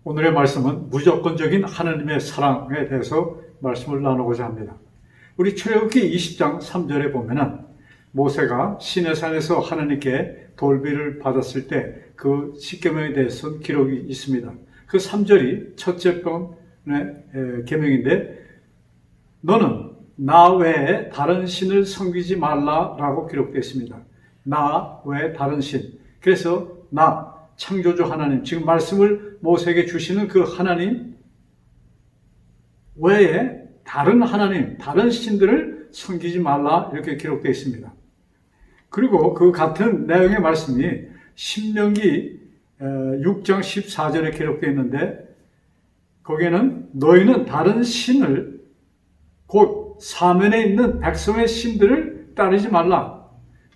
오늘의 말씀은 무조건적인 하나님의 사랑에 대해서 말씀을 나누고자 합니다. 우리 출애굽기 20장 3절에 보면은 모세가 시내산에서 하나님께 돌비를 받았을 때 그 십계명에 대해서 기록이 있습니다. 그 3절이 첫째 번의 계명인데 너는 나 외에 다른 신을 섬기지 말라라고 기록되어 있습니다. 나 외에 다른 신. 그래서 나 창조주 하나님, 지금 말씀을 모세에게 주시는 그 하나님 외에 다른 하나님, 다른 신들을 섬기지 말라 이렇게 기록되어 있습니다. 그리고 그 같은 내용의 말씀이 신명기 6장 14절에 기록되어 있는데 거기에는 너희는 다른 신을 곧 사면에 있는 백성의 신들을 따르지 말라.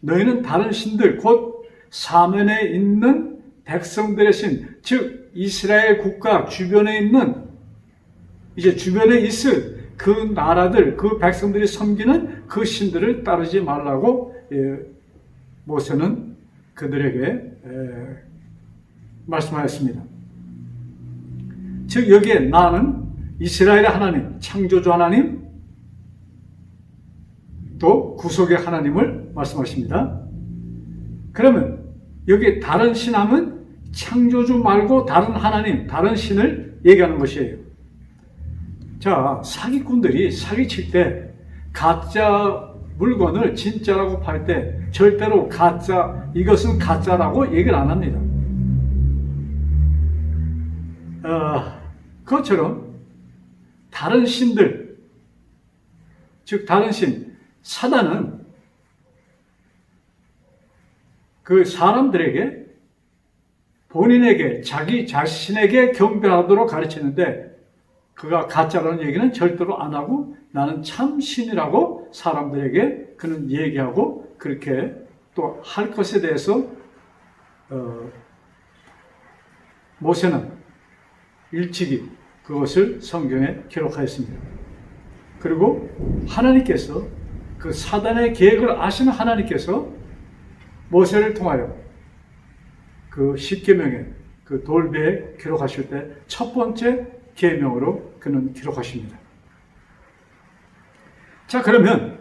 너희는 다른 신들 곧 사면에 있는 백성들의 신, 즉 이스라엘 국가 주변에 있는 이제 주변에 있을 그 나라들, 그 백성들이 섬기는 그 신들을 따르지 말라고 모세는 그들에게 말씀하였습니다. 즉 여기에 나는 이스라엘의 하나님, 창조주 하나님, 또 구속의 하나님을 말씀하십니다. 그러면 여기 다른 신함은 창조주 말고 다른 하나님, 다른 신을 얘기하는 것이에요. 자, 사기꾼들이 사기칠 때 가짜 물건을 진짜라고 팔 때 절대로 가짜, 이것은 가짜라고 얘기를 안 합니다. 그것처럼 다른 신들, 즉 다른 신, 사단은 그 사람들에게 본인에게, 자기 자신에게 경배하도록 가르치는데 그가 가짜라는 얘기는 절대로 안 하고 나는 참 신이라고 사람들에게 그는 얘기하고 그렇게 또 할 것에 대해서 모세는 일찍이 그것을 성경에 기록하였습니다. 그리고 하나님께서 그 사단의 계획을 아시는 하나님께서 모세를 통하여 그 십계명에 그 돌배에 기록하실 때 첫 번째 계명으로 그는 기록하십니다. 자, 그러면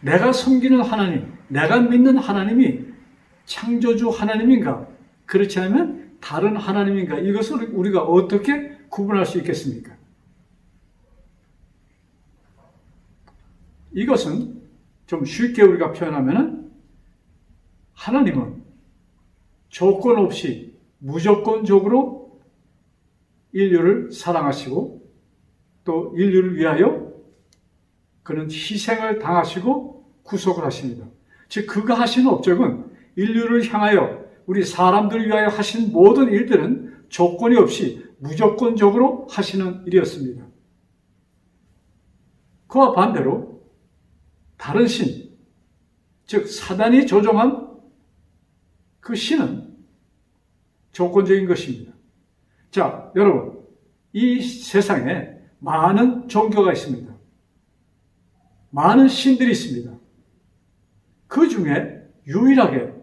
내가 섬기는 하나님, 내가 믿는 하나님이 창조주 하나님인가? 그렇지 않으면 다른 하나님인가? 이것을 우리가 어떻게 구분할 수 있겠습니까? 이것은 좀 쉽게 우리가 표현하면은 하나님은 조건 없이 무조건적으로 인류를 사랑하시고 또 인류를 위하여 그는 희생을 당하시고 구속을 하십니다. 즉 그가 하신 업적은 인류를 향하여 우리 사람들을 위하여 하신 모든 일들은 조건이 없이 무조건적으로 하시는 일이었습니다. 그와 반대로 다른 신, 즉 사단이 조종한 그 신은 조건적인 것입니다. 자, 여러분, 이 세상에 많은 종교가 있습니다. 많은 신들이 있습니다. 그 중에 유일하게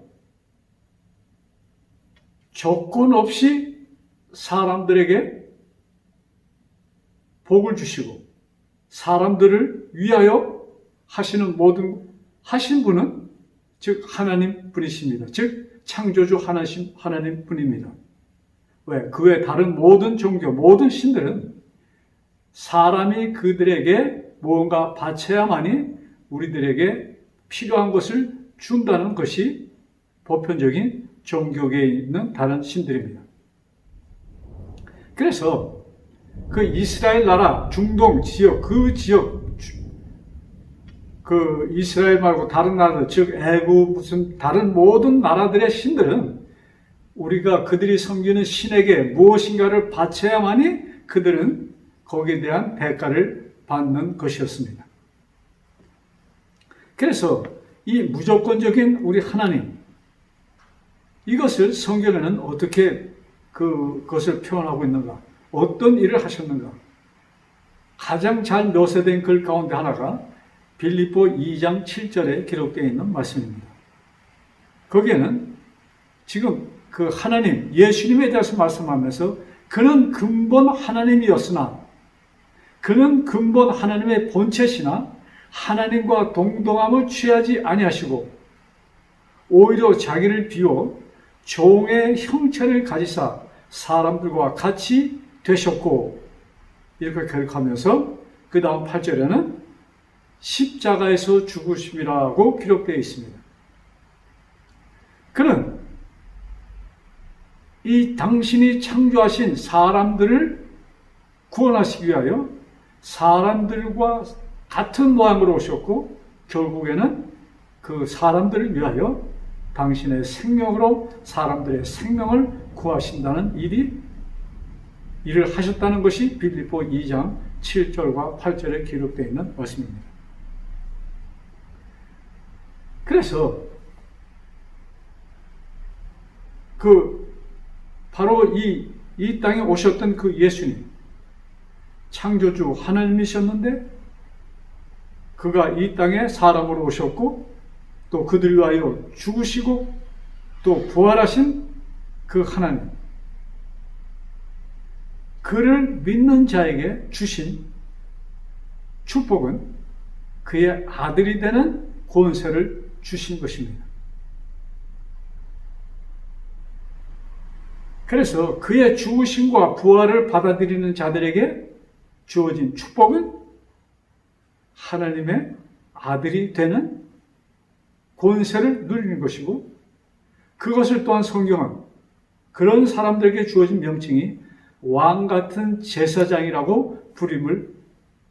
조건 없이 사람들에게 복을 주시고 사람들을 위하여 하시는 하신 분은 즉 하나님 분이십니다. 즉 창조주 하나님 분입니다. 왜? 그 외 다른 모든 종교, 모든 신들은 사람이 그들에게 무언가 바쳐야만이 우리들에게 필요한 것을 준다는 것이 보편적인 종교계에 있는 다른 신들입니다. 그래서 그 이스라엘 나라, 중동 지역, 그 이스라엘 말고 다른 나라들, 즉 애굽 무슨 다른 모든 나라들의 신들은 우리가 그들이 섬기는 신에게 무엇인가를 바쳐야만이 그들은 거기에 대한 대가를 받는 것이었습니다. 그래서 이 무조건적인 우리 하나님, 이것을 성경에는 어떻게 그것을 표현하고 있는가? 어떤 일을 하셨는가? 가장 잘 묘사된 글 가운데 하나가 빌립보 2장 7절에 기록되어 있는 말씀입니다. 거기에는 지금 그 하나님, 예수님에 대해서 말씀하면서 그는 근본 하나님이었으나 그는 근본 하나님의 본체시나 하나님과 동등함을 취하지 아니하시고 오히려 자기를 비워 종의 형체를 가지사 사람들과 같이 되셨고, 이렇게 기록하면서 그 다음 8절에는 십자가에서 죽으심이라고 기록되어 있습니다. 그는 이 당신이 창조하신 사람들을 구원하시기 위하여 사람들과 같은 모양으로 오셨고, 결국에는 그 사람들을 위하여 당신의 생명으로 사람들의 생명을 구하신다는 일을 하셨다는 것이 빌립보 2장 7절과 8절에 기록되어 있는 말씀입니다. 그래서 바로 이 땅에 오셨던 그 예수님, 창조주 하나님이셨는데 그가 이 땅에 사람으로 오셨고 또 그들 위하여 죽으시고 또 부활하신 그 하나님, 그를 믿는 자에게 주신 축복은 그의 아들이 되는 권세를 주신 것입니다. 그래서 그의 죽으심과 부활을 받아들이는 자들에게 주어진 축복은 하나님의 아들이 되는 권세를 누리는 것이고, 그것을 또한 성경은 그런 사람들에게 주어진 명칭이 왕 같은 제사장이라고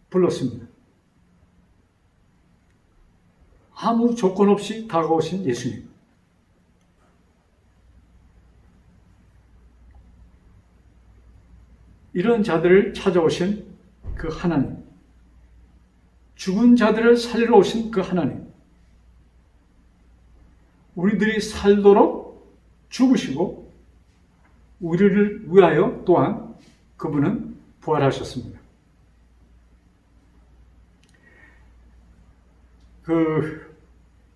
불렀습니다. 아무 조건 없이 다가오신 예수님. 이런 자들을 찾아오신 그 하나님, 죽은 자들을 살리러 오신 그 하나님, 우리들이 살도록 죽으시고 우리를 위하여 또한 그분은 부활하셨습니다.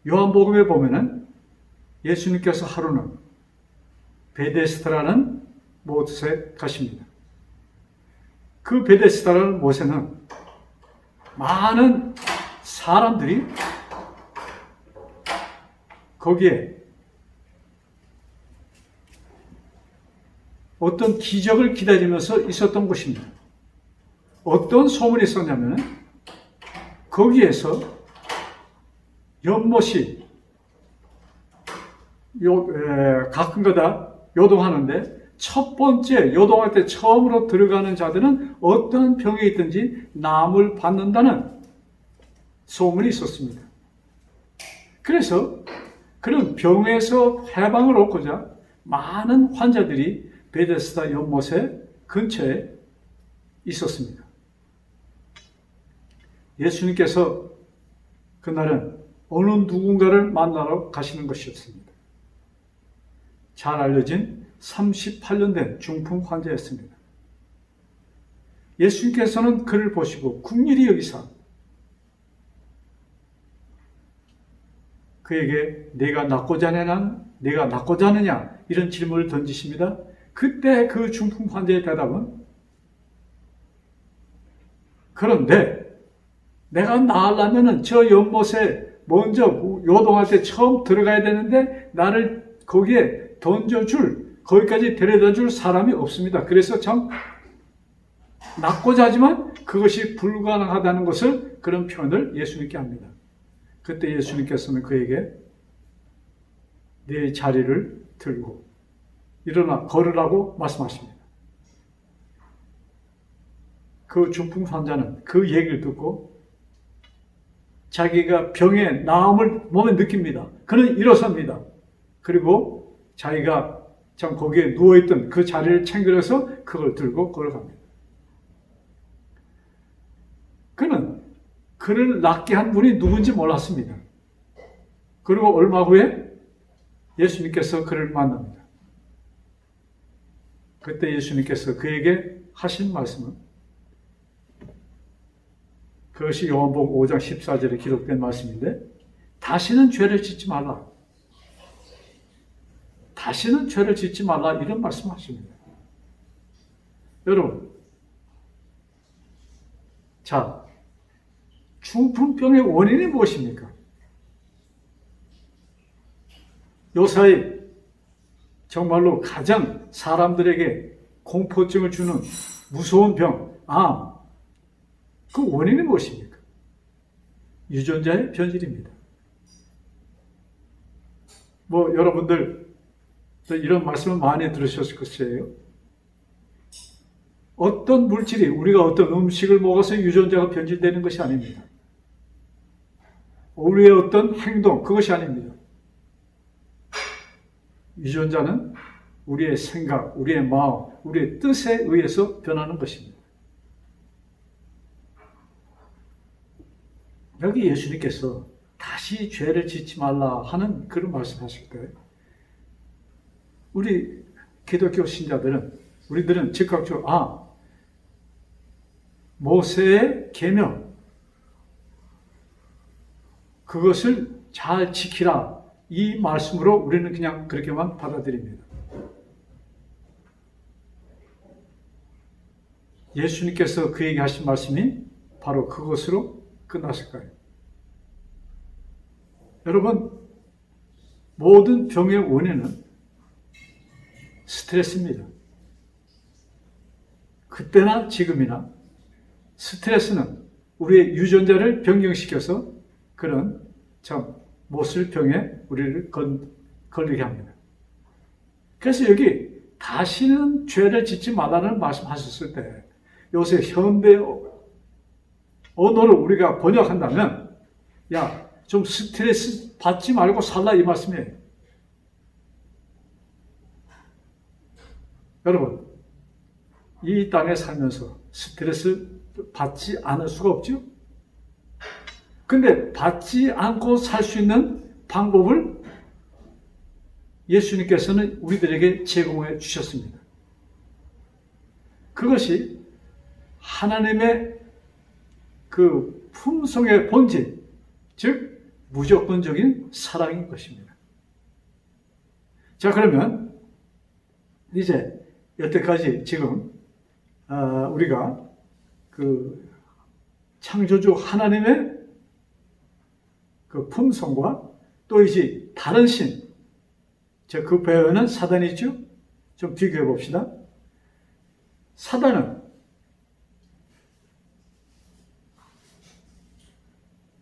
요한복음에 보면은 예수님께서 하루는 베데스다라는 곳에 가십니다. 그 베데스다라는 곳에는 많은 사람들이 거기에 어떤 기적을 기다리면서 있었던 곳입니다. 어떤 소문이 있었냐면 거기에서 연못이 가끔가다 요동하는데 첫 번째 요동할 때 처음으로 들어가는 자들은 어떤 병에 있든지 남을 받는다는 소문이 있었습니다. 그래서 그런 병에서 해방을 얻고자 많은 환자들이 베데스다 연못의 근처에 있었습니다. 예수님께서 그날은 어느 누군가를 만나러 가시는 것이었습니다. 잘 알려진 38년 된 중풍 환자였습니다. 예수님께서는 그를 보시고 긍휼히 여기사 그에게 내가 낫고자 하느냐 이런 질문을 던지십니다. 그때 그 중풍 환자의 대답은 그런데 내가 나으려면 저 연못에 먼저 요동할 때 처음 들어가야 되는데 나를 거기에 거기까지 데려다 줄 사람이 없습니다. 그래서 참 낫고자 하지만 그것이 불가능하다는 것을 그런 표현을 예수님께 합니다. 그때 예수님께서는 그에게 네 자리를 들고 일어나 걸으라고 말씀하십니다. 그 중풍 환자는 그 얘기를 듣고 자기가 병의 나음을 몸에 느낍니다. 그는 일어섭니다. 그리고 자기가 참 거기에 누워있던 그 자리를 챙겨서 그걸 들고 걸어갑니다. 그는 그를 낫게 한 분이 누군지 몰랐습니다. 그리고 얼마 후에 예수님께서 그를 만납니다. 그때 예수님께서 그에게 하신 말씀은 그것이 요한복음 5장 14절에 기록된 말씀인데 다시는 죄를 짓지 말라. 다시는 죄를 짓지 말라 이런 말씀하십니다. 여러분, 자, 중풍병의 원인이 무엇입니까? 요사이 정말로 가장 사람들에게 공포증을 주는 무서운 병, 암, 그 원인이 무엇입니까? 유전자의 변질입니다. 여러분들 이런 말씀을 많이 들으셨을 것이에요. 어떤 물질이 우리가 어떤 음식을 먹어서 유전자가 변질되는 것이 아닙니다. 우리의 어떤 행동, 그것이 아닙니다. 유전자는 우리의 생각, 우리의 마음, 우리의 뜻에 의해서 변하는 것입니다. 여기 예수님께서 다시 죄를 짓지 말라 하는 그런 말씀하실 거예요. 우리 기독교 신자들은, 우리들은 즉각적으로 모세의 계명, 그것을 잘 지키라, 이 말씀으로 우리는 그냥 그렇게만 받아들입니다. 예수님께서 그에게 하신 말씀이 바로 그것으로 끝났을 거예요. 여러분, 모든 병의 원인은 스트레스입니다. 그때나 지금이나 스트레스는 우리의 유전자를 변경시켜서 그런 참 못쓸 병에 우리를 걸리게 합니다. 그래서 여기 다시는 죄를 짓지 말라는 말씀하셨을 때 요새 현대 언어를 우리가 번역한다면 좀 스트레스 받지 말고 살라, 이 말씀이에요. 여러분, 이 땅에 살면서 스트레스 받지 않을 수가 없죠? 근데 받지 않고 살 수 있는 방법을 예수님께서는 우리들에게 제공해 주셨습니다. 그것이 하나님의 그 품성의 본질, 즉 무조건적인 사랑인 것입니다. 자, 그러면 이제 여태까지 지금 우리가 그 창조주 하나님의 그 품성과 또 이제 다른 신, 그 배우는 사단이죠. 좀 비교해 봅시다. 사단은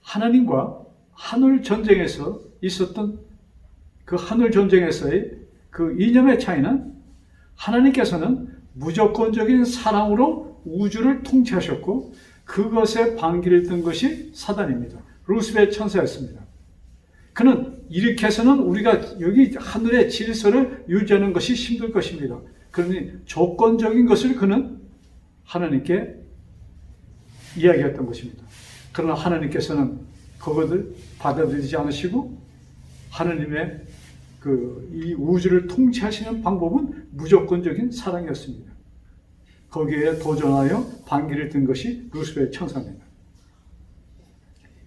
하나님과 하늘 전쟁에서 있었던 그 하늘 전쟁에서의 그 이념의 차이는 하나님께서는 무조건적인 사랑으로 우주를 통치하셨고 그것에 반기를 든 것이 사단입니다. 루시벨 천사였습니다. 그는 이렇게 해서는 우리가 여기 하늘의 질서를 유지하는 것이 힘들 것입니다. 그러니 조건적인 것을 그는 하나님께 이야기했던 것입니다. 그러나 하나님께서는 그것을 받아들이지 않으시고 하나님의 이 우주를 통치하시는 방법은 무조건적인 사랑이었습니다. 거기에 도전하여 반기를 든 것이 루시벨 천사입니다.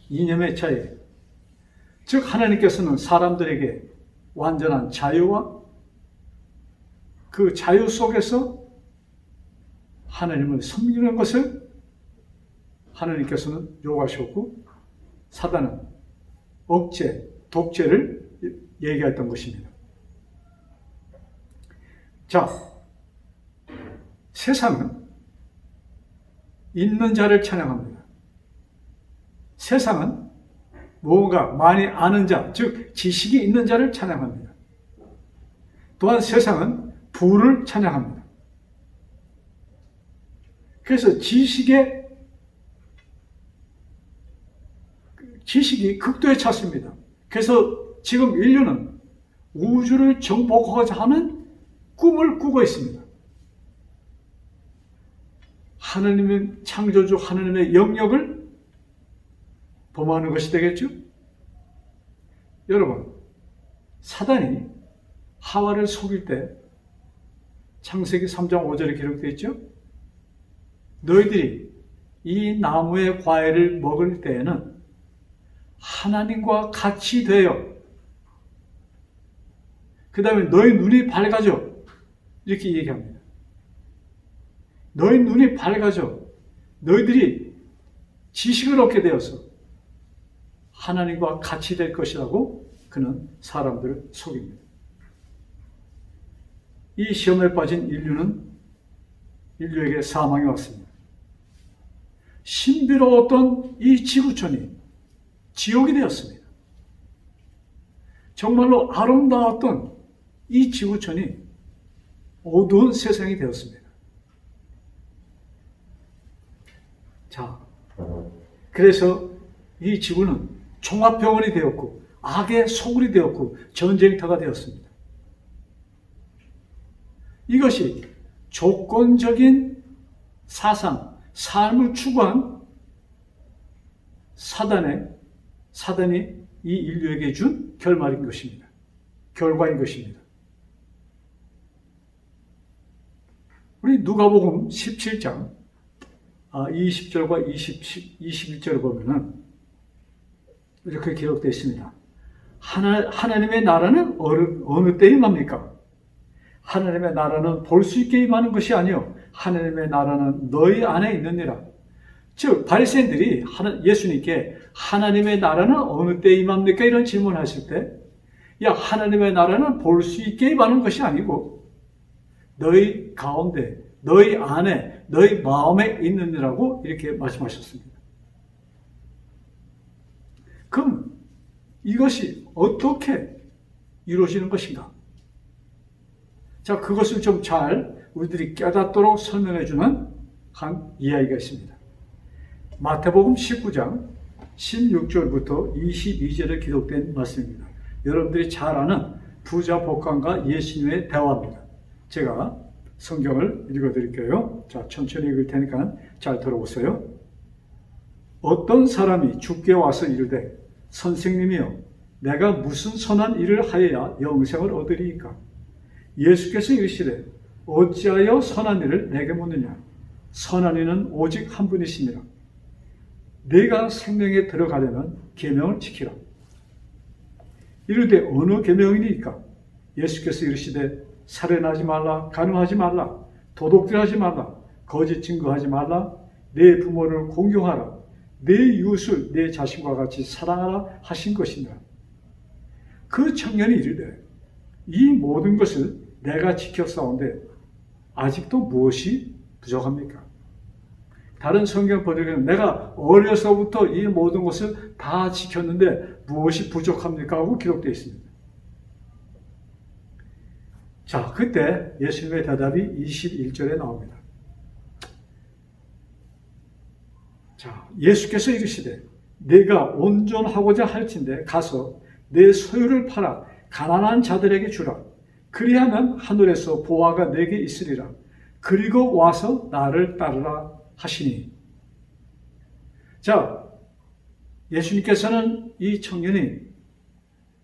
이념의 차이, 즉 하나님께서는 사람들에게 완전한 자유와 그 자유 속에서 하나님을 섬기는 것을 하나님께서는 요구하셨고 사단은 억제, 독재를 얘기했던 것입니다. 자, 세상은 있는 자를 찬양합니다. 세상은 무언가 많이 아는 자, 즉 지식이 있는 자를 찬양합니다. 또한 세상은 부를 찬양합니다. 그래서 지식이 극도에 찼습니다. 그래서 지금 인류는 우주를 정복하고자 하는 꿈을 꾸고 있습니다. 하나님의 창조주 하나님의 영역을 범하는 것이 되겠죠? 여러분, 사단이 하와를 속일 때 창세기 3장 5절에 기록되어 있죠? 너희들이 이 나무의 과일을 먹을 때에는 하나님과 같이 되어 그 다음에 너희 눈이 밝아져 이렇게 얘기합니다. 너희 눈이 밝아져 너희들이 지식을 얻게 되어서 하나님과 같이 될 것이라고 그는 사람들을 속입니다. 이 시험에 빠진 인류에게 사망이 왔습니다. 신비로웠던 이 지구촌이 지옥이 되었습니다. 정말로 아름다웠던 이 지구촌이 어두운 세상이 되었습니다. 자, 그래서 이 지구는 종합병원이 되었고 악의 소굴이 되었고 전쟁터가 되었습니다. 이것이 조건적인 사상, 삶을 추구한 사단이 이 인류에게 준 결말인 것입니다. 결과인 것입니다. 우리 누가복음 17장 20절과 21절을 보면은 이렇게 기록되어 있습니다. 하나님의 나라는 어느 때 임합니까? 하나님의 나라는 볼 수 있게 임하는 것이 아니요 하나님의 나라는 너희 안에 있느니라. 즉 바리새인들이 예수님께 하나님의 나라는 어느 때 임합니까? 이런 질문을 하실 때 야, 하나님의 나라는 볼 수 있게 임하는 것이 아니고 너희 가운데, 너희 안에, 너희 마음에 있느니라고 이렇게 말씀하셨습니다. 그럼 이것이 어떻게 이루어지는 것인가? 자, 그것을 좀 잘 우리들이 깨닫도록 설명해 주는 한 이야기가 있습니다. 마태복음 19장 16절부터 22절에 기록된 말씀입니다. 여러분들이 잘 아는 부자 복관과 예수님의 대화입니다. 제가 성경을 읽어드릴게요. 자, 천천히 읽을 테니까 잘 들어보세요. 어떤 사람이 주께 와서 이르되 선생님이여 내가 무슨 선한 일을 하여야 영생을 얻으리이까? 예수께서 이르시되 어찌하여 선한 일을 내게 묻느냐? 선한 이는 오직 한 분이시니라. 내가 생명에 들어가려면 계명을 지키라. 이르되 어느 계명이니까? 예수께서 이르시되 살인하지 말라, 간음하지 말라, 도둑질하지 말라, 거짓 증거하지 말라, 내 부모를 공경하라, 내 이웃을 내 자신과 같이 사랑하라 하신 것이니라. 그 청년이 이르되 이 모든 것을 내가 지켰사온데 아직도 무엇이 부족합니까? 다른 성경 번역에는 내가 어려서부터 이 모든 것을 다 지켰는데 무엇이 부족합니까? 하고 기록되어 있습니다. 자, 그때 예수님의 대답이 21절에 나옵니다. 자, 예수께서 이르시되 내가 온전하고자 할진대 가서 내 소유를 팔아 가난한 자들에게 주라. 그리하면 하늘에서 보화가 내게 있으리라. 그리고 와서 나를 따르라 하시니. 자, 예수님께서는 이 청년이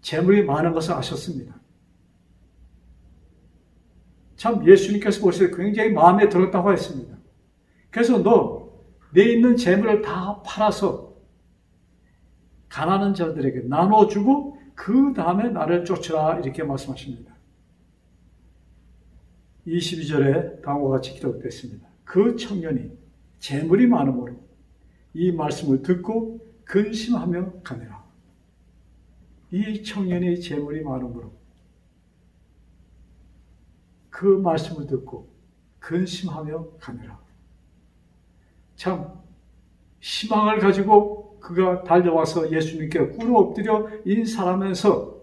재물이 많은 것을 아셨습니다. 참 예수님께서 보실 때 굉장히 마음에 들었다고 했습니다. 그래서 너 내 있는 재물을 다 팔아서 가난한 자들에게 나눠주고 그 다음에 나를 쫓으라 이렇게 말씀하십니다. 22절에 다음과 같이 기록됐습니다. 그 청년이 재물이 많음으로 이 말씀을 듣고 근심하며 가니라. 이 청년이 재물이 많음으로 그 말씀을 듣고 근심하며 가니라. 참 희망을 가지고 그가 달려와서 예수님께 꿇어 엎드려 인사하면서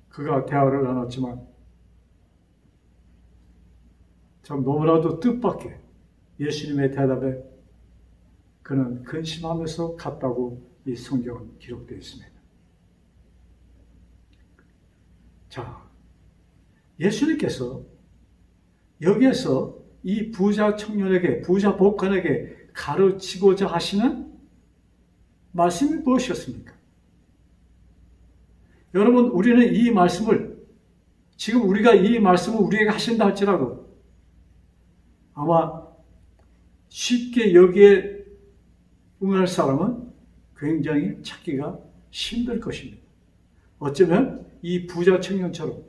그가 대화를 나눴지만 참 너무나도 뜻밖의 예수님의 대답에 그는 근심하면서 갔다고 이 성경은 기록되어 있습니다. 자, 예수님께서 여기에서 이 부자 청년에게, 부자 복관에게 가르치고자 하시는 말씀이 무엇이었습니까? 여러분, 우리는 이 말씀을, 지금 우리가 이 말씀을 우리에게 하신다 할지라도 아마 쉽게 여기에 응할 사람은 굉장히 찾기가 힘들 것입니다. 어쩌면 이 부자 청년처럼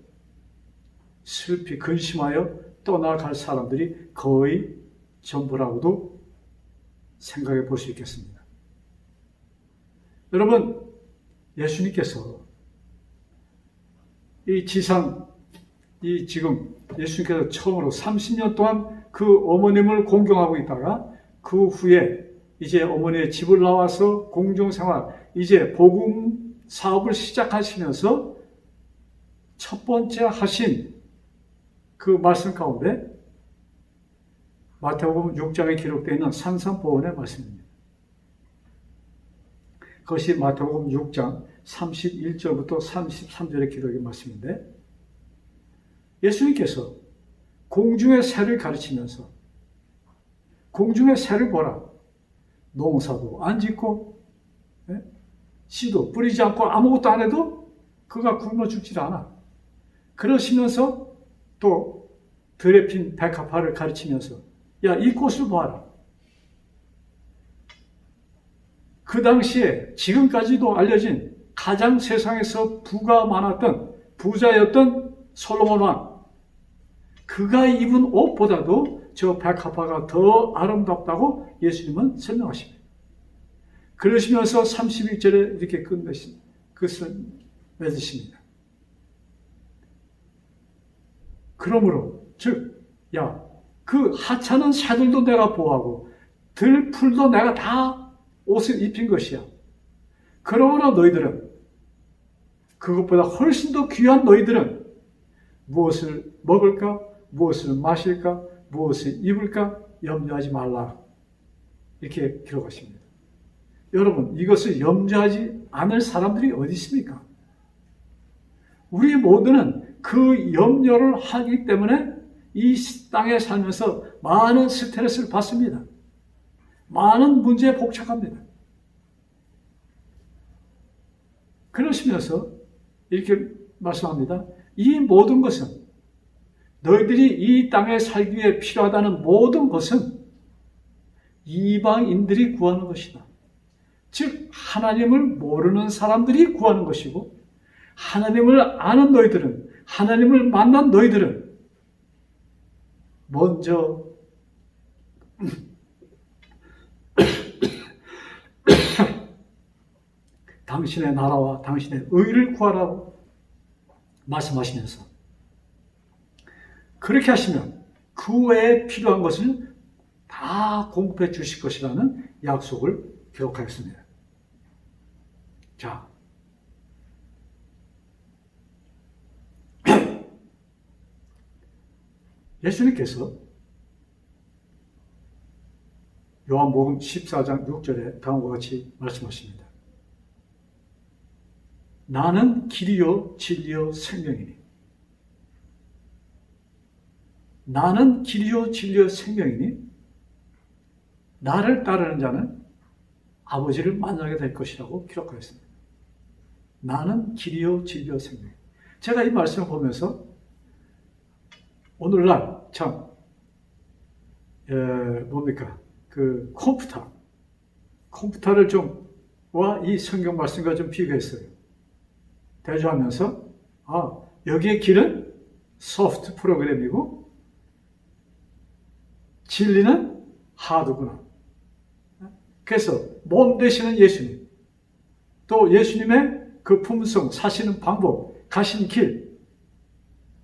슬피 근심하여 떠나갈 사람들이 거의 전부라고도 생각해 볼 수 있겠습니다. 여러분, 예수님께서 지금 예수님께서 처음으로 30년 동안 그 어머님을 공경하고 있다가 그 후에 이제 어머니의 집을 나와서 공중생활, 이제 복음 사업을 시작하시면서 첫 번째 하신 그 말씀 가운데 마태복음 6장에 기록되어 있는 산상보훈의 말씀입니다. 그것이 마태복음 6장 31절부터 33절의 기록의 말씀인데, 예수님께서 공중의 새를 가르치면서 공중의 새를 보라. 농사도 안 짓고 씨도 뿌리지 않고 아무것도 안 해도 그가 굶어 죽질 않아. 그러시면서 또 들에 핀 백합화를 가르치면서 야, 이 꽃을 봐라. 그 당시에 지금까지도 알려진 가장 세상에서 부가 많았던 부자였던 솔로몬 왕, 그가 입은 옷보다도 저 백합화가 더 아름답다고 예수님은 설명하십니다. 그러시면서 31절에 이렇게 끝을 맺으십니다. 그러므로 그 하찮은 새들도 내가 보호하고 들풀도 내가 다 옷을 입힌 것이야. 그러므로 너희들은, 그것보다 훨씬 더 귀한 너희들은 무엇을 먹을까, 무엇을 마실까, 무엇을 입을까 염려하지 말라. 이렇게 기록하십니다. 여러분, 이것을 염려하지 않을 사람들이 어디 있습니까? 우리 모두는 그 염려를 하기 때문에 이 땅에 살면서 많은 스트레스를 받습니다. 많은 문제에 복잡합니다. 그러시면서 이렇게 말씀합니다. 이 모든 것은, 너희들이 이 땅에 살기 위해 필요하다는 모든 것은 이방인들이 구하는 것이다. 즉 하나님을 모르는 사람들이 구하는 것이고, 하나님을 아는 너희들은, 하나님을 만난 너희들은 먼저 당신의 나라와 당신의 의를 구하라고 말씀하시면서, 그렇게 하시면 그 외에 필요한 것을 다 공급해 주실 것이라는 약속을 기록하였습니다. 자, 예수님께서 요한복음 14장 6절에 다음과 같이 말씀하십니다. 나는 길이요 진리요 생명이니, 나는 길이요 진리요 생명이니 나를 따르는 자는 아버지를 만나게 될 것이라고 기록하였습니다. 나는 길이요 진리요 생명. 제가 이 말씀을 보면서 오늘날 참 그 컴퓨터를 와 이 성경 말씀과 좀 비교했어요. 대조하면서 여기에 길은 소프트 프로그램이고 진리는 하드구나. 그래서 몸 되시는 예수님, 또 예수님의 그 품성, 사시는 방법, 가신 길,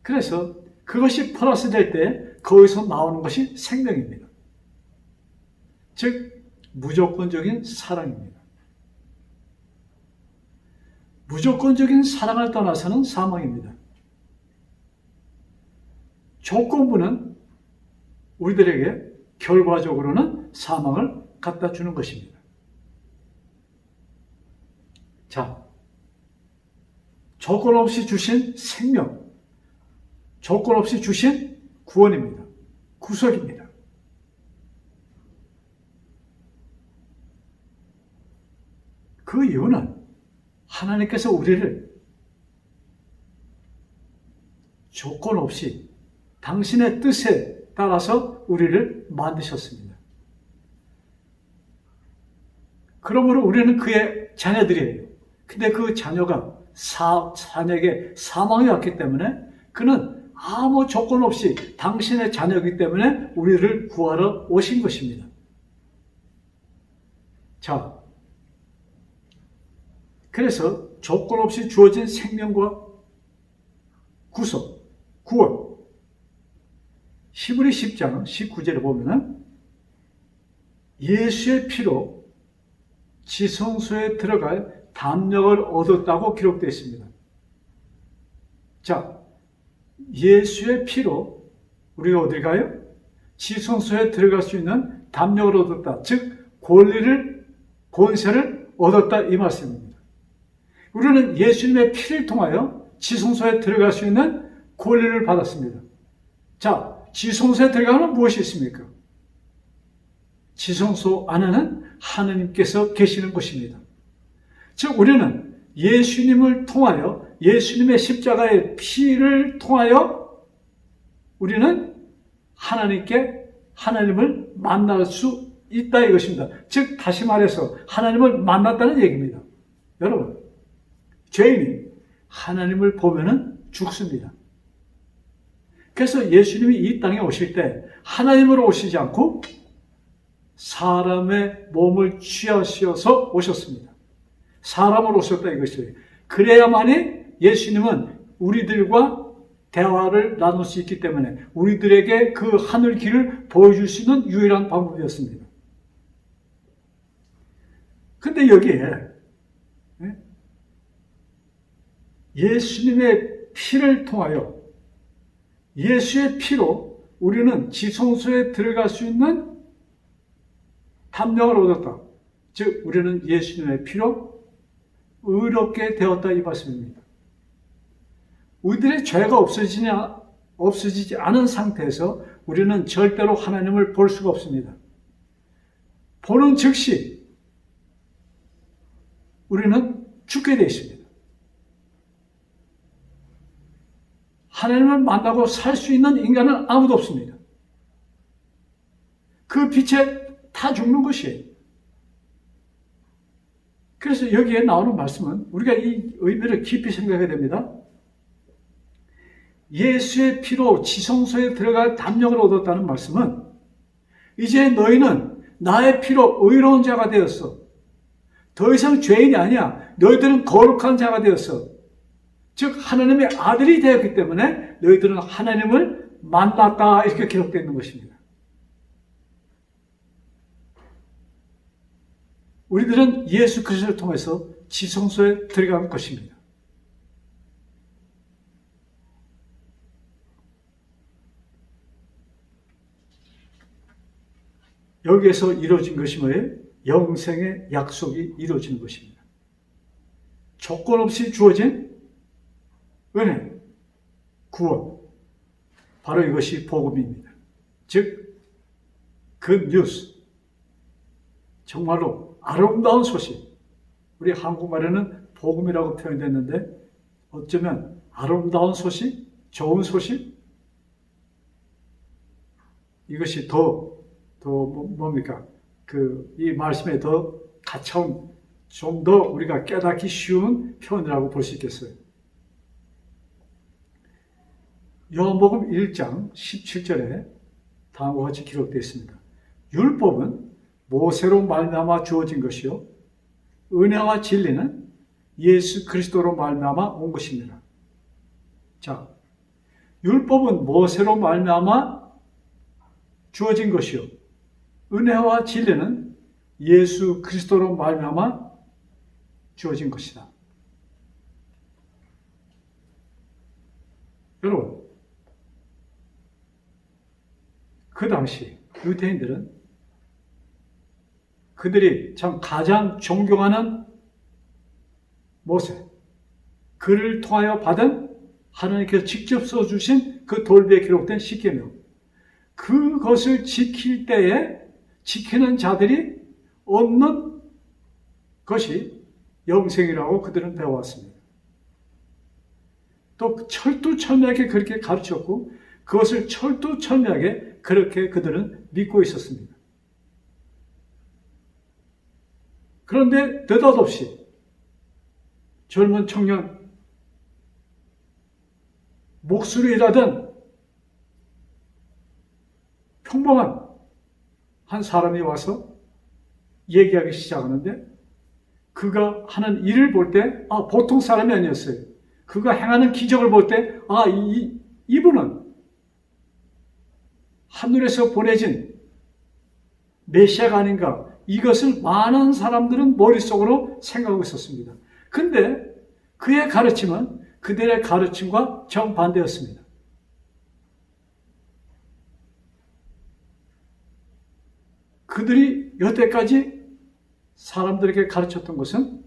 그래서 그것이 플러스 될 때 거기서 나오는 것이 생명입니다. 즉 무조건적인 사랑입니다. 무조건적인 사랑을 떠나서는 사망입니다. 조건부는 우리들에게 결과적으로는 사망을 갖다 주는 것입니다. 자, 조건 없이 주신 생명, 조건 없이 주신 구원입니다. 구속입니다. 그 이유는 하나님께서 우리를 조건 없이 당신의 뜻에 따라서 우리를 만드셨습니다. 그러므로 우리는 그의 자녀들이에요. 근데 그 자녀가 자녀에게 사망이 왔기 때문에 그는 아무 조건 없이 당신의 자녀이기 때문에 우리를 구하러 오신 것입니다. 자, 그래서 조건 없이 주어진 생명과 구원. 히브리 10장 19절에 보면은 예수의 피로 지성소에 들어갈 담력을 얻었다고 기록되어 있습니다. 자, 예수의 피로 우리가 어디 가요? 지성소에 들어갈 수 있는 담력을 얻었다. 즉, 권세를 얻었다 이 말씀입니다. 우리는 예수님의 피를 통하여 지성소에 들어갈 수 있는 권리를 받았습니다. 자, 지성소에 들어가면 무엇이 있습니까? 지성소 안에는 하느님께서 계시는 곳입니다. 즉, 우리는 예수님을 통하여, 예수님의 십자가의 피를 통하여 우리는 하나님을 만날 수 있다 이것입니다. 즉, 다시 말해서 하나님을 만났다는 얘기입니다. 여러분, 죄인이 하나님을 보면은 죽습니다. 그래서 예수님이 이 땅에 오실 때 하나님으로 오시지 않고 사람의 몸을 취하셔서 오셨습니다. 사람으로 오셨다 이것이에요. 그래야만이 예수님은 우리들과 대화를 나눌 수 있기 때문에 우리들에게 그 하늘 길을 보여줄 수 있는 유일한 방법이었습니다. 근데 여기에 예수님의 피를 통하여 예수의 피로 우리는 지성소에 들어갈 수 있는 담력을 얻었다. 즉, 우리는 예수님의 피로 의롭게 되었다 이 말씀입니다. 우리들의 죄가 없어지지 않은 상태에서 우리는 절대로 하나님을 볼 수가 없습니다. 보는 즉시 우리는 죽게 되어 있습니다. 하나님을 만나고 살 수 있는 인간은 아무도 없습니다. 그 빛에 다 죽는 것이에요. 그래서 여기에 나오는 말씀은 우리가 이 의미를 깊이 생각해야 됩니다. 예수의 피로 지성소에 들어갈 담력을 얻었다는 말씀은 이제 너희는 나의 피로 의로운 자가 되었어. 더 이상 죄인이 아니야. 너희들은 거룩한 자가 되었어. 즉 하나님의 아들이 되었기 때문에 너희들은 하나님을 만났다 이렇게 기록되어 있는 것입니다. 우리들은 예수 그리스도를 통해서 지성소에 들어간 것입니다. 여기에서 이루어진 것이 뭐예요? 영생의 약속이 이루어지는 것입니다. 조건 없이 주어진 은혜, 구원. 바로 이것이 복음입니다. 즉, 굿뉴스. 정말로 아름다운 소식. 우리 한국말에는 복음이라고 표현됐는데 어쩌면 아름다운 소식, 좋은 소식? 이것이 뭡니까? 이 말씀에 더 가차운, 좀 더 우리가 깨닫기 쉬운 표현이라고 볼 수 있겠어요. 요한복음 1장 17절에 다음과 같이 기록되어 있습니다. 율법은 모세로 말미암아 주어진 것이요 은혜와 진리는 예수 그리스도로 말미암아 온 것입니다. 자, 율법은 모세로 말미암아 주어진 것이요 은혜와 진리는 예수 그리스도로 말미암아 주어진 것이다. 여러분, 그 당시 유대인들은 그들이 참 가장 존경하는 모세, 그를 통하여 받은 하나님께서 직접 써주신 그 돌비에 기록된 십계명, 그것을 지킬 때에 지키는 자들이 얻는 것이 영생이라고 그들은 배워왔습니다. 또 철두철미하게 그렇게 가르쳤고 그것을 철두철미하게 그렇게 그들은 믿고 있었습니다. 그런데 느닷없이 젊은 청년, 목수로 일하던 평범한 한 사람이 와서 얘기하기 시작하는데 그가 하는 일을 볼 때 보통 사람이 아니었어요. 그가 행하는 기적을 볼 때 이분은 하늘에서 보내진 메시아가 아닌가, 이것을 많은 사람들은 머릿속으로 생각하고 있었습니다. 근데 그의 가르침은 그들의 가르침과 정반대였습니다. 그들이 여태까지 사람들에게 가르쳤던 것은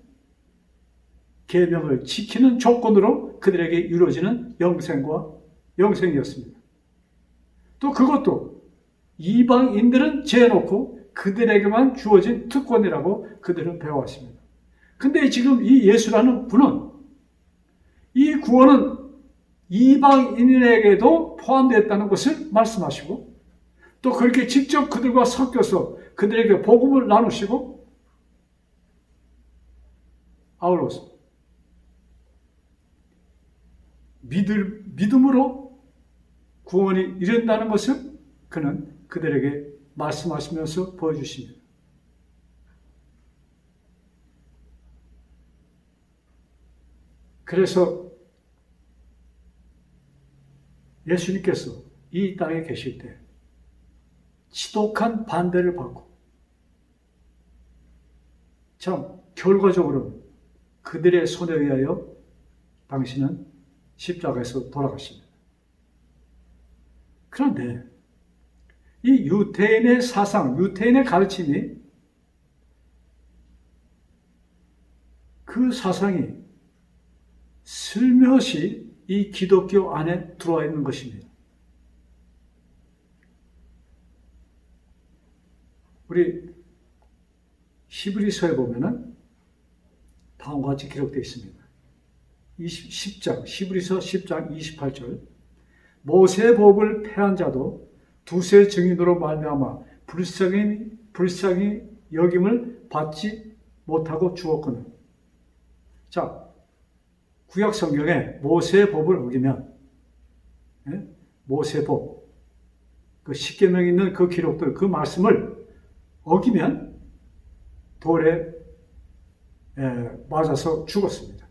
계명을 지키는 조건으로 그들에게 이루어지는 영생이었습니다. 또 그것도 이방인들은 제해놓고 그들에게만 주어진 특권이라고 그들은 배워왔습니다. 근데 지금 이 예수라는 분은 이 구원은 이방인에게도 포함되었다는 것을 말씀하시고 또 그렇게 직접 그들과 섞여서 그들에게 복음을 나누시고 아울러서 믿음으로 구원이 이른다는 것을 그는 그들에게 말씀하시면서 보여주십니다. 그래서 예수님께서 이 땅에 계실 때 지독한 반대를 받고 참 결과적으로 그들의 손에 의하여 당신은 십자가에서 돌아가십니다. 그런데 이 유대인의 사상, 유대인의 가르침이 그 사상이 슬며시 이 기독교 안에 들어와 있는 것입니다. 우리 히브리서에 보면은 다음과 같이 기록되어 있습니다. 10장, 히브리서 10장 28절. 모세의 법을 폐한 자도 두세 증인으로 말미암아 불쌍히 여김을 받지 못하고 죽었거늘. 자, 구약 성경에 모세의 법을 어기면, 모세의 법, 그 십계명에 있는 그 기록들, 그 말씀을 어기면 돌에 맞아서 죽었습니다.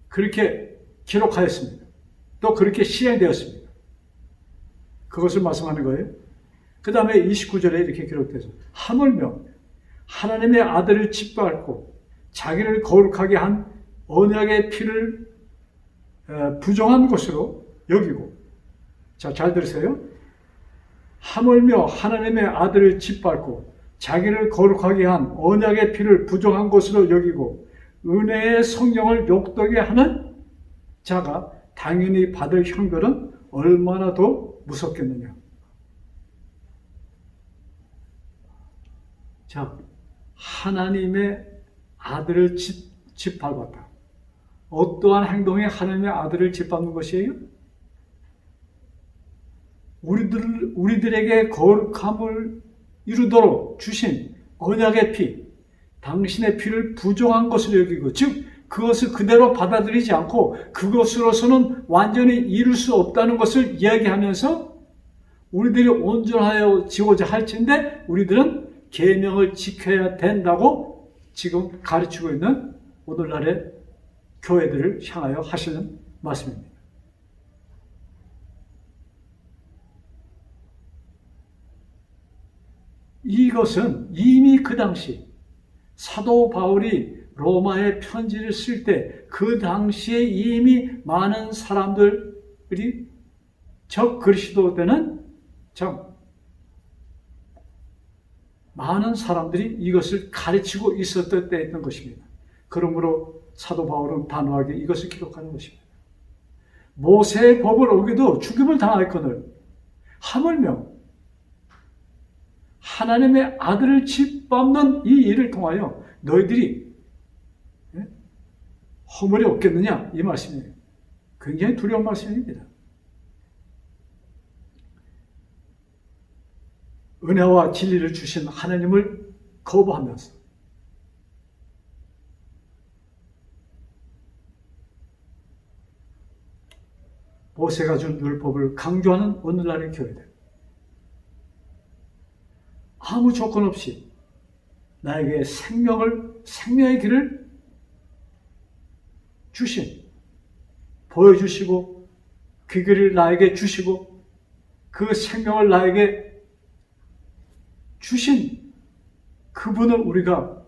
그렇게 기록하였습니다. 또 그렇게 시행되었습니다. 그것을 말씀하는 거예요. 그 다음에 29절에 이렇게 기록돼서 하물며 하나님의 아들을 짓밟고 자기를 거룩하게 한 언약의 피를 부정한 것으로 여기고, 자, 잘 들으세요. 하물며 하나님의 아들을 짓밟고 자기를 거룩하게 한 언약의 피를 부정한 것으로 여기고 은혜의 성령을 욕되게 하는 자가 당연히 받을 형벌은 얼마나 더 무섭겠느냐. 자, 하나님의 아들을 짓밟았다. 어떠한 행동이 하나님의 아들을 짓밟는 것이에요? 우리들에게 거룩함을 이루도록 주신 언약의 피, 당신의 피를 부정한 것으로 여기고, 즉 그것을 그대로 받아들이지 않고 그것으로서는 완전히 이룰 수 없다는 것을 이야기하면서 우리들이 온전하여 지고자 할진데 우리들은 계명을 지켜야 된다고 지금 가르치고 있는 오늘날의 교회들을 향하여 하시는 말씀입니다. 이것은 이미 그 당시 사도 바울이 로마에 편지를 쓸 때 그 당시에 이미 많은 사람들이 적 그리스도되는 참 많은 사람들이 이것을 가르치고 있었던 때였던 것입니다. 그러므로 사도 바울은 단호하게 이것을 기록하는 것입니다. 모세의 법을 어기도 죽임을 당하였거늘 하물며 하나님의 아들을 짓밟는 이 일을 통하여 너희들이 허물이 없겠느냐, 이 말씀이에요. 굉장히 두려운 말씀입니다. 은혜와 진리를 주신 하나님을 거부하면서 모세가 준 율법을 강조하는 오늘날의 교회들. 아무 조건 없이 나에게 생명의 길을 보여주시고, 그 길을 나에게 주시고, 그 생명을 나에게 주신 그분을 우리가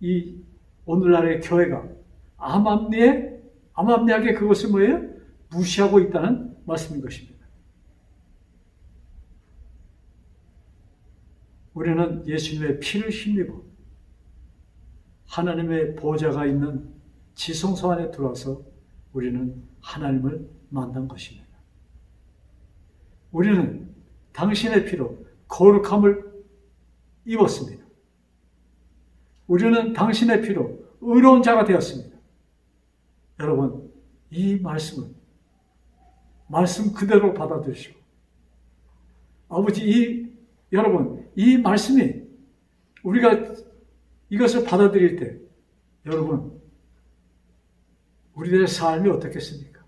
이 오늘날의 교회가 암암리하게 그것을 뭐예요? 무시하고 있다는 말씀인 것입니다. 우리는 예수님의 피를 힘입어 하나님의 보좌가 있는 지성소 안에 들어와서 우리는 하나님을 만난 것입니다. 우리는 당신의 피로 거룩함을 입었습니다. 우리는 당신의 피로 의로운 자가 되었습니다. 여러분, 이 말씀은 말씀 그대로 받아들이시고, 여러분, 이 말씀이 우리가 이것을 받아들일 때, 여러분, 우리들의 삶이 어떻겠습니까?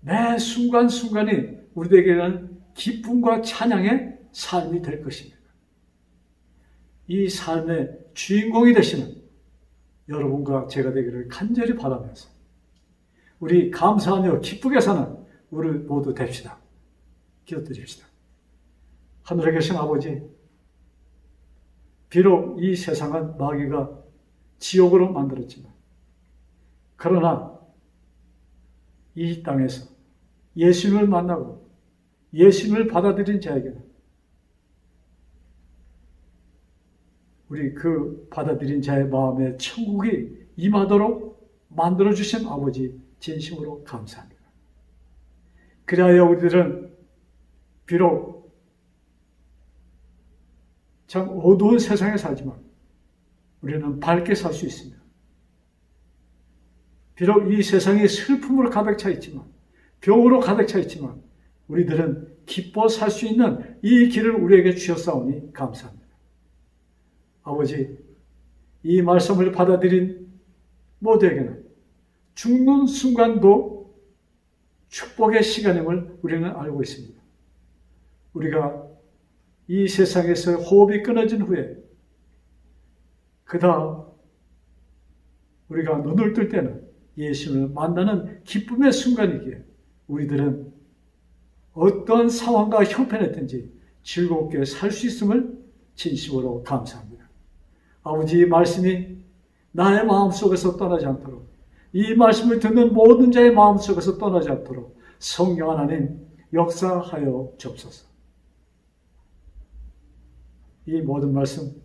매 순간순간이 우리에게는 기쁨과 찬양의 삶이 될 것입니다. 이 삶의 주인공이 되시는 여러분과 제가 되기를 간절히 바라면서 우리 감사하며 기쁘게 사는 우리 모두 됩시다. 기도드립시다. 하늘에 계신 아버지, 비록 이 세상은 마귀가 지옥으로 만들었지만, 그러나 이 땅에서 예수님을 만나고 예수님을 받아들인 자에게는 우리 그 받아들인 자의 마음에 천국이 임하도록 만들어주신 아버지, 진심으로 감사합니다. 그리하여 우리들은 비록 참 어두운 세상에 살지만 우리는 밝게 살 수 있습니다. 비록 이 세상이 슬픔으로 가득 차 있지만, 병으로 가득 차 있지만 우리들은 기뻐 살 수 있는 이 길을 우리에게 주셨사오니 감사합니다. 아버지, 이 말씀을 받아들인 모두에게는 죽는 순간도 축복의 시간임을 우리는 알고 있습니다. 우리가 이 세상에서 호흡이 끊어진 후에 그다음 우리가 눈을 뜰 때는 예수님을 만나는 기쁨의 순간이기에 우리들은 어떤 상황과 형편이든지 즐겁게 살 수 있음을 진심으로 감사합니다. 아버지, 이 말씀이 나의 마음속에서 떠나지 않도록, 이 말씀을 듣는 모든 자의 마음속에서 떠나지 않도록 성령 하나님 역사하여 주옵소서. 이 모든 말씀,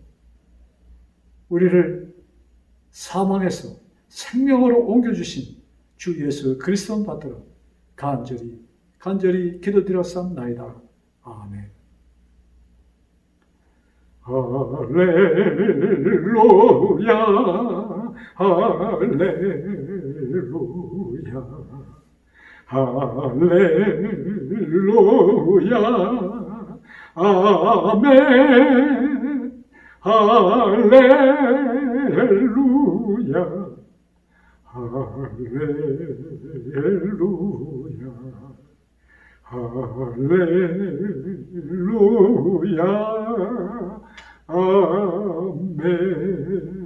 우리를 사망에서 생명으로 옮겨주신 주 예수 그리스도 받들어 간절히 기도드렸사옵나이다. 아멘. 할렐루야, 할렐루야, 할렐루야, 아멘, 할렐루야, 할렐루야, 할렐루야, 아멘.